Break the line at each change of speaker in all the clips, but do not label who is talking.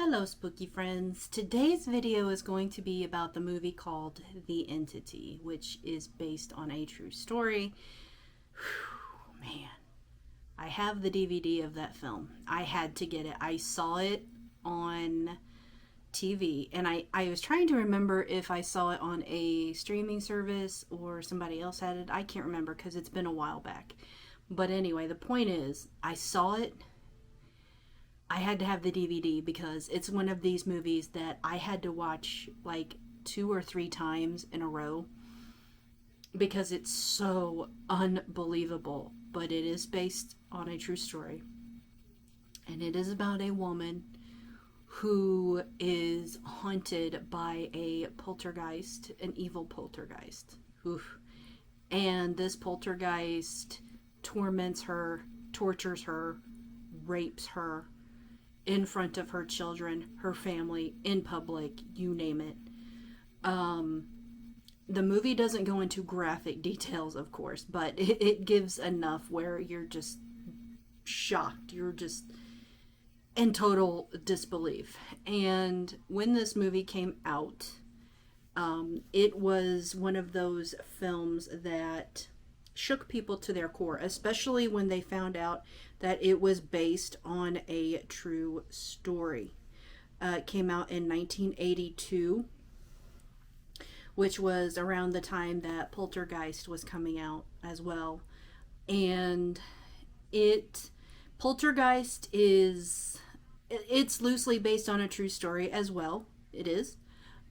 Hello spooky friends. Today's video is going to be about the movie called The Entity, which is based on a true story. Whew, man, I have the DVD of that film. I had to get it. I saw it on TV and I was trying to remember if I saw it on a streaming service or somebody else had it. I can't remember because it's been a while back. But anyway, the point is I saw it. I had to have the DVD because it's one of these movies that I had to watch like 2 or 3 times in a row because it's so unbelievable. But it is based on a true story. And it is about a woman who is haunted by a poltergeist, an evil poltergeist. Oof. And this poltergeist torments her, tortures her, rapes her in front of her children, her family, in public, you name it. The movie doesn't go into graphic details, of course, but it gives enough where you're just shocked. You're just in total disbelief. And when this movie came out, it was one of those films that shook people to their core, especially when they found out that it was based on a true story. It came out in 1982, which was around the time that Poltergeist was coming out as well. And Poltergeist it's loosely based on a true story as well. It is.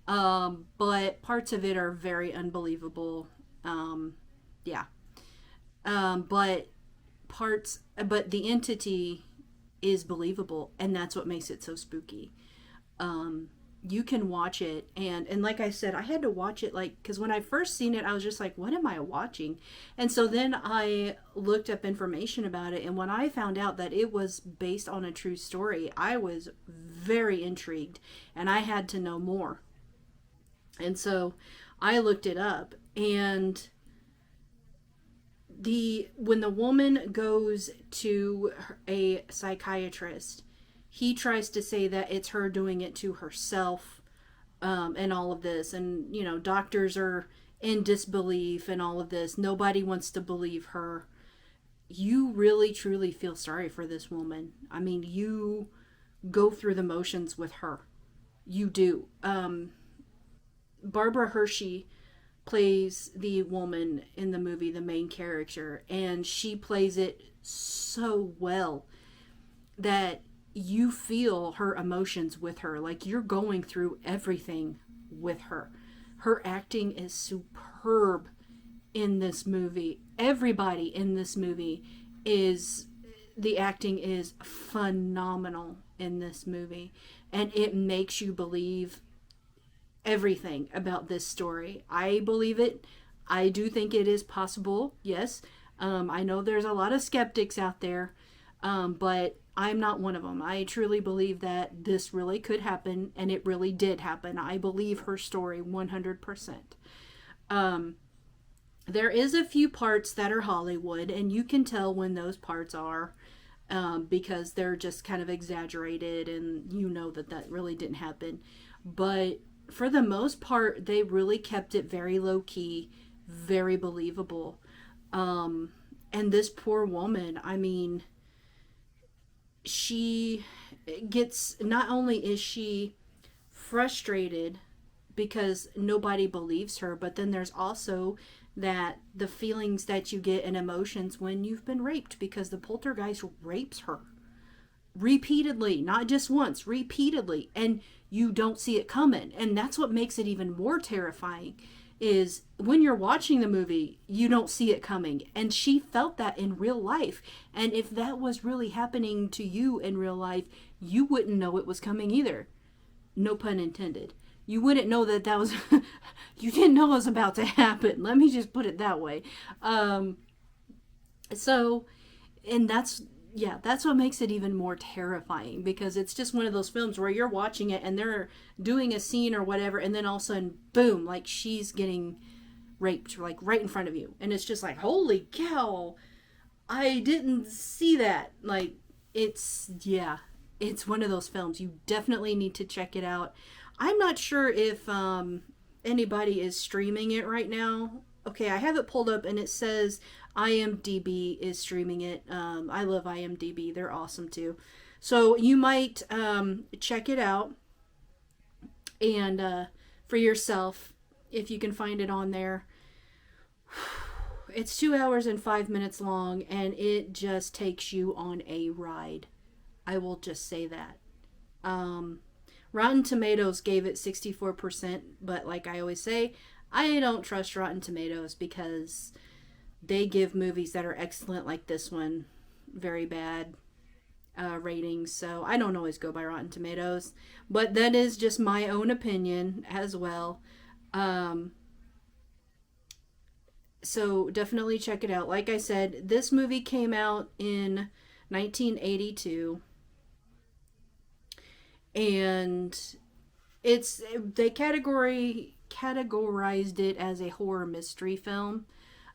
But parts of it are very unbelievable. Yeah. But the entity is believable, and that's what makes it so spooky. You can watch it, and like I said, I had to watch it because when I first seen it, I was just like, what am I watching? And so then I looked up information about it, and when I found out that it was based on a true story, I was very intrigued, and I had to know more. And so I looked it up, and when the woman goes to a psychiatrist, he tries to say that it's her doing it to herself, and all of this, and doctors are in disbelief and all of this. Nobody wants to believe her. You really truly feel sorry for this woman. I mean, you go through the motions with her. You do. Barbara Hershey plays the woman in the movie, the main character, and she plays it so well that you feel her emotions with her, like you're going through everything with her. Her acting is superb in this movie. Everybody in this movie the acting is phenomenal in this movie, and it makes you believe everything about this story. I believe it. I do think it is possible. Yes. I know there's a lot of skeptics out there, but I'm not one of them. I truly believe that this really could happen, and it really did happen. I believe her story 100%. There is a few parts that are Hollywood, and you can tell when those parts are, because they're just kind of exaggerated, and that really didn't happen. But for the most part, they really kept it very low key, very believable. And this poor woman, I mean, she gets, not only is she frustrated because nobody believes her, but then there's also that the feelings that you get and emotions when you've been raped, because the poltergeist rapes her repeatedly, not just once, repeatedly, and you don't see it coming. And that's what makes it even more terrifying, is when you're watching the movie, you don't see it coming. And she felt that in real life, and if that was really happening to you in real life, you wouldn't know it was coming either. No pun intended. You wouldn't know that was you didn't know it was about to happen. Let me just put it that way. And that's what makes it even more terrifying, because it's just one of those films where you're watching it and they're doing a scene or whatever, and then all of a sudden, boom, like she's getting raped, like right in front of you. And it's just like, holy cow, I didn't see that. Like, it's it's one of those films. You definitely need to check it out. I'm not sure if anybody is streaming it right now. Okay, I have it pulled up and it says IMDb is streaming it. I love IMDb. They're awesome too. So you might check it out and for yourself if you can find it on there. It's 2 hours and 5 minutes long and it just takes you on a ride. I will just say that. Rotten Tomatoes gave it 64%, but like I always say, I don't trust Rotten Tomatoes because they give movies that are excellent like this one very bad ratings. So I don't always go by Rotten Tomatoes, but that is just my own opinion as well. So definitely check it out. Like I said, this movie came out in 1982. And they categorized it as a horror mystery film.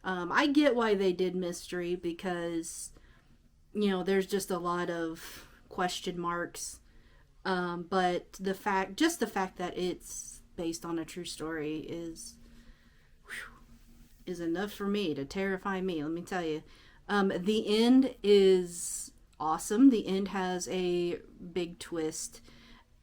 I get why they did mystery because, there's just a lot of question marks. But the fact that it's based on a true story is enough for me to terrify me. Let me tell you. The end is awesome. The end has a big twist.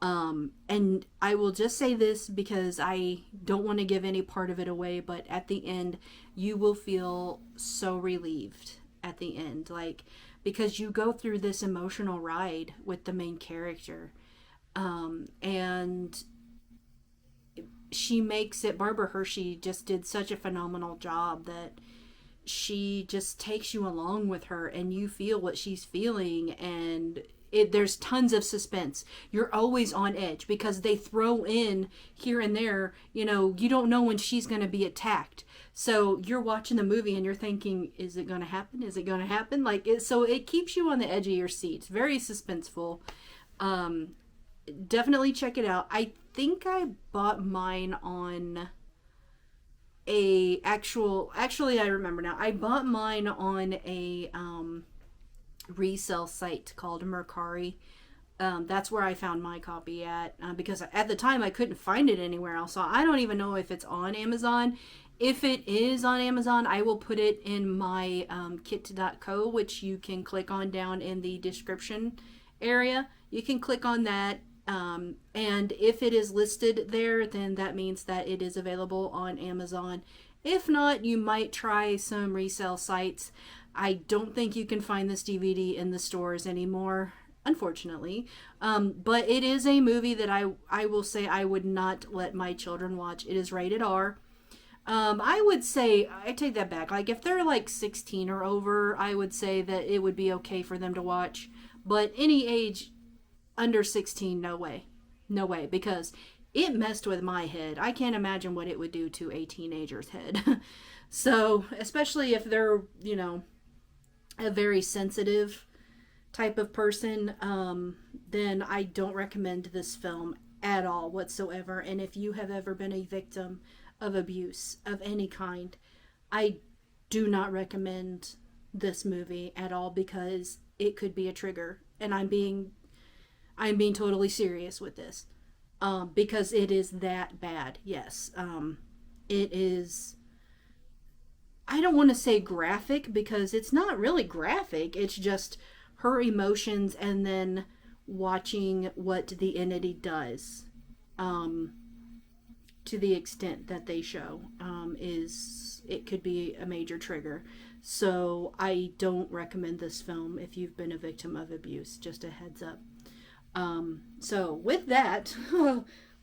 And I will just say this because I don't want to give any part of it away, but at the end, you will feel so relieved at the end, because you go through this emotional ride with the main character. And she makes it, Barbara Hershey just did such a phenomenal job that she just takes you along with her and you feel what she's feeling, and there's tons of suspense. You're always on edge because they throw in here and there, you don't know when she's going to be attacked. So you're watching the movie and you're thinking, is it going to happen? Is it going to happen? So it keeps you on the edge of your seat. It's very suspenseful. Definitely check it out. I think I bought mine on actually I remember now. I bought mine on a resale site called Mercari. That's where I found my copy at, because at the time I couldn't find it anywhere else. So I don't even know if it's on Amazon. If it is on Amazon, I will put it in my kit.co, which you can click on down in the description area. You can click on that, and if it is listed there, then that means that it is available on Amazon. If not, you might try some resale sites. I don't think you can find this DVD in the stores anymore, unfortunately. But it is a movie that I will say I would not let my children watch. It is rated R. I would say, I take that back. If they're 16 or over, I would say that it would be okay for them to watch. But any age under 16, no way. No way, because it messed with my head. I can't imagine what it would do to a teenager's head. So, especially if they're, a very sensitive type of person, then I don't recommend this film at all whatsoever. And if you have ever been a victim of abuse of any kind, I do not recommend this movie at all because it could be a trigger. And I'm being totally serious with this, because it is that bad. Yes, it is. I don't want to say graphic because it's not really graphic. It's just her emotions and then watching what the entity does, to the extent that they show, it could be a major trigger. So I don't recommend this film if you've been a victim of abuse. Just a heads up. So with that,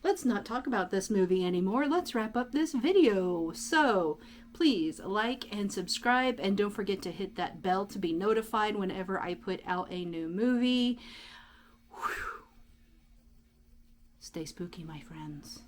let's not talk about this movie anymore. Let's wrap up this video. So please like and subscribe, and don't forget to hit that bell to be notified whenever I put out a new movie. Whew. Stay spooky, my friends.